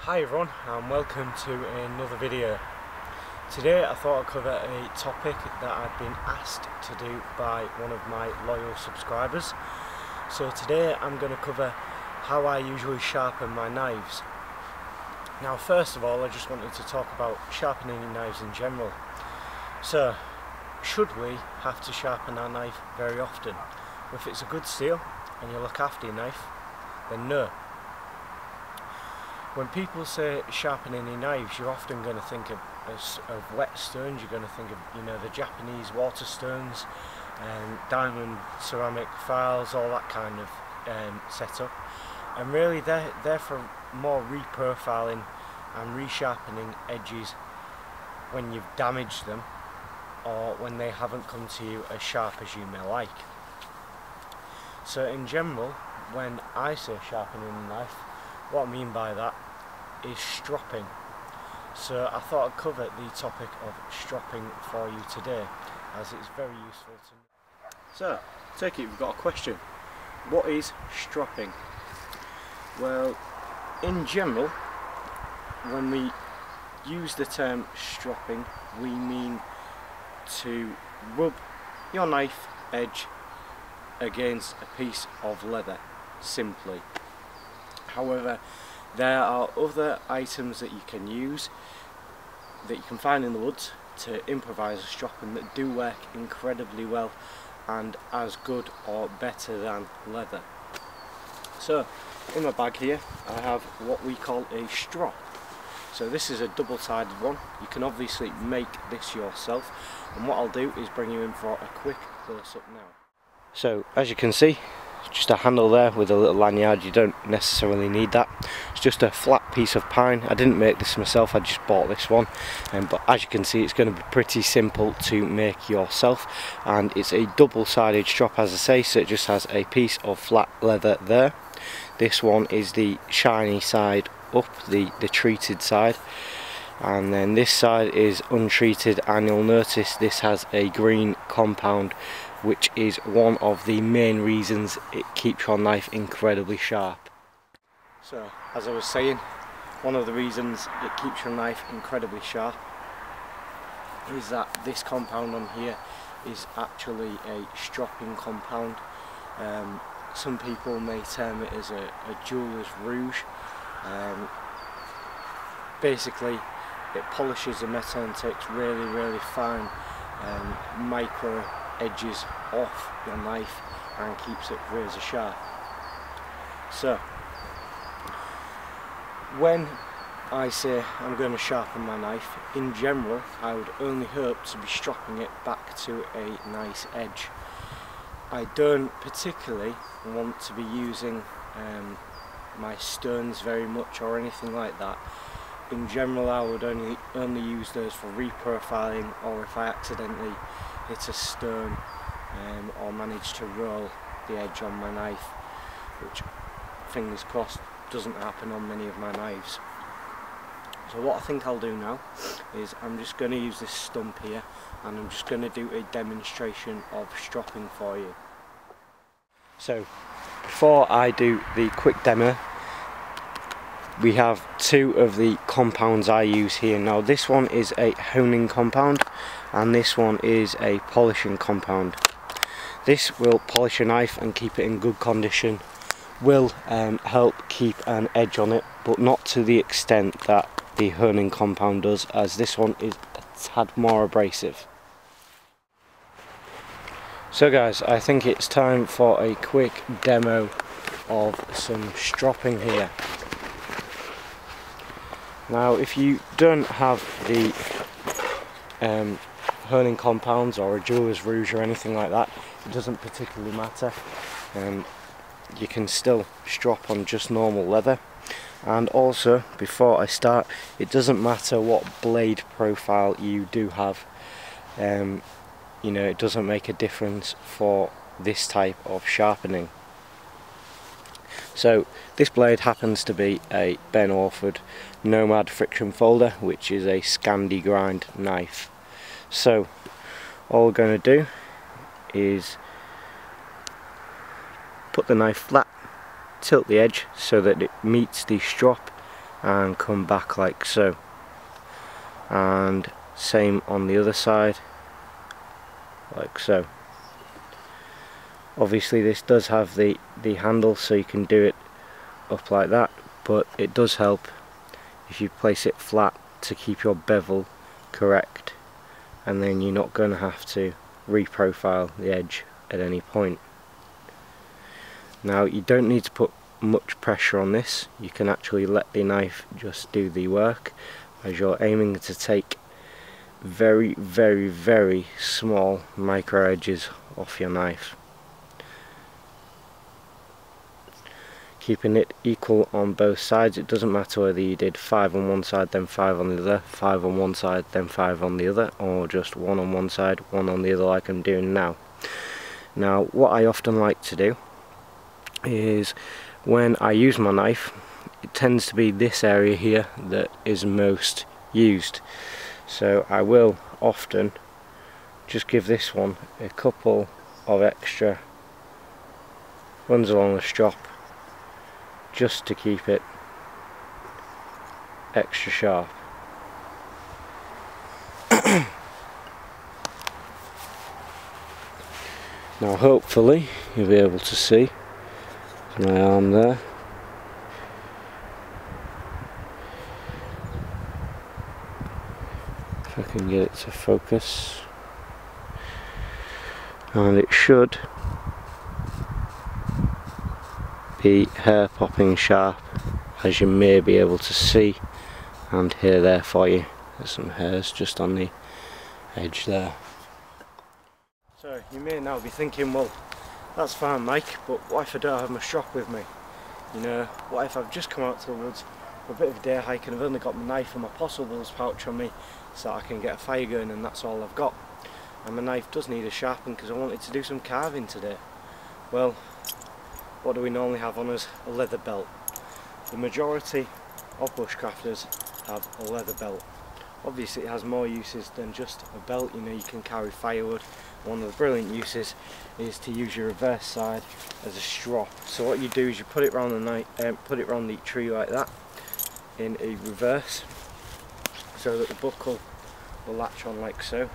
Hi everyone, and welcome to another video. Today I thought I'd cover a topic that I've been asked to do by one of my loyal subscribers. So today I'm going to cover how I usually sharpen my knives. Now first of all, I just wanted to talk about sharpening knives in general. So, should we have to sharpen our knife very often? If it's a good steel and you look after your knife, then no. When people say sharpening your knives, you're often going to think of whetstones. You're going to think of, the Japanese water stones, diamond ceramic files, all that kind of setup. And really, they're for more reprofiling and resharpening edges when you've damaged them, or when they haven't come to you as sharp as you may like. So in general, when I say sharpening a knife, what I mean by that is stropping. So I thought I'd cover the topic of stropping for you today, as it's very useful to know. So, take it you've got a question. What is stropping? Well, in general, when we use the term stropping, we mean to rub your knife edge against a piece of leather, simply. However, there are other items that you can use, that you can find in the woods, to improvise a stropping that do work incredibly well and as good or better than leather. So, in my bag here I have what we call a strop. So this is a double-sided one. You can obviously make this yourself, and what I'll do is bring you in for a quick close-up now. So, as you can see, just a handle there with a little lanyard. You don't necessarily need that. It's just a flat piece of pine. I didn't make this myself, I just bought this one, but as you can see, it's going to be pretty simple to make yourself, and it's a double-sided strop, as I say, so it just has a piece of flat leather there. This one is the shiny side up, the treated side, and then this side is untreated, and you'll notice this has a green compound, which is one of the main reasons it keeps your knife incredibly sharp. So, as I was saying, one of the reasons it keeps your knife incredibly sharp is that this compound on here is actually a stropping compound. Some people may term it as a jeweler's rouge. Basically, it polishes the metal and takes really fine micro edges off your knife and keeps it razor sharp. So, when I say I'm going to sharpen my knife, in general I would only hope to be stropping it back to a nice edge. I don't particularly want to be using my stones very much or anything like that. In general, I would only use those for reprofiling, or if I accidentally hit a stone or manage to roll the edge on my knife, which, fingers crossed, doesn't happen on many of my knives. So what I think I'll do now is I'm just going to use this stump here, and I'm just going to do a demonstration of stropping for you. So before I do the quick demo, we have two of the compounds I use here. Now this one is a honing compound, and this one is a polishing compound. This will polish a knife and keep it in good condition, will help keep an edge on it, but not to the extent that the honing compound does, as this one is a tad more abrasive. So guys, I think it's time for a quick demo of some stropping here. Now, if you don't have the honing compounds or a jeweler's rouge or anything like that, it doesn't particularly matter. You can still strop on just normal leather. And also, before I start, it doesn't matter what blade profile you do have. It doesn't make a difference for this type of sharpening. So this blade happens to be a Ben Orford Nomad friction folder, which is a Scandi grind knife. So all we're going to do is put the knife flat, tilt the edge so that it meets the strop, and come back like so, and same on the other side like so. Obviously this does have the handle, so you can do it up like that, but it does help if you place it flat to keep your bevel correct, and then you're not going to have to reprofile the edge at any point. Now you don't need to put much pressure on this, you can actually let the knife just do the work, as you're aiming to take very very small micro edges off your knife, keeping it equal on both sides. It doesn't matter whether you did 5 on one side then 5 on the other, 5 on one side then 5 on the other, or just 1 on one side 1 on the other like I'm doing now. Now what I often like to do is, when I use my knife, it tends to be this area here that is most used, so I will often just give this one a couple of extra runs along the strop just to keep it extra sharp. Now hopefully you'll be able to see my arm there. If I can get it to focus, and it should be hair popping sharp, as you may be able to see and hear there for you. There's some hairs just on the edge there. So you may now be thinking, well, that's fine Mike, but what if I don't have my strop with me? You know, what if I've just come out to the woods for a bit of a day hike and I've only got my knife and my possibles pouch on me so I can get a fire going, and that's all I've got, and my knife does need a sharpen because I wanted to do some carving today. Well, what do we normally have on us? A leather belt. The majority of bushcrafters have a leather belt. Obviously it has more uses than just a belt. You know, you can carry firewood. One of the brilliant uses is to use your reverse side as a strop. So what you do is you put it around the tree like that in a reverse, so that the buckle will latch on like so,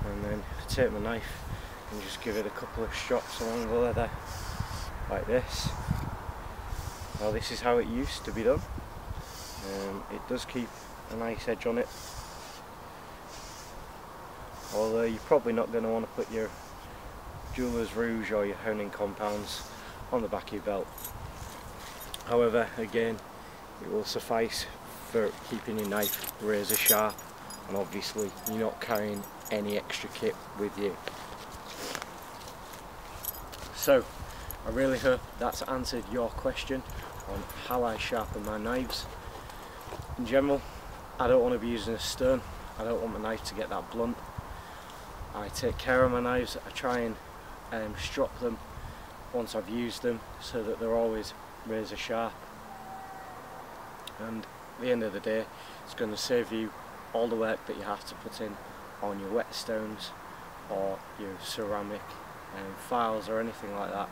and then I take my knife and just give it a couple of strops along the leather like this. Now this is how it used to be done. It does keep a nice edge on it, although you're probably not going to want to put your jeweler's rouge or your honing compounds on the back of your belt. However, again, it will suffice for keeping your knife razor sharp, and obviously you're not carrying any extra kit with you. So I really hope that's answered your question on how I sharpen my knives. In general, I don't want to be using a stone. I don't want my knife to get that blunt. I take care of my knives. I try and strop them once I've used them so that they're always razor sharp, and at the end of the day it's going to save you all the work that you have to put in on your whetstones or your ceramic files or anything like that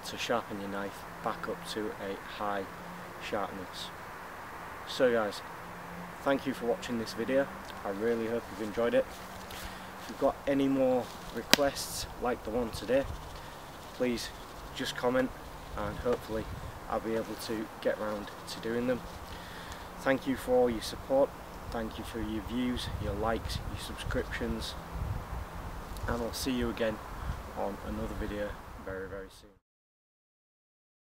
to sharpen your knife back up to a high sharpness. So guys, thank you for watching this video. I really hope you've enjoyed it. If you've got any more requests like the one today, please just comment and hopefully I'll be able to get round to doing them. Thank you for all your support, thank you for your views, your likes, your subscriptions, and I'll see you again on another video very soon.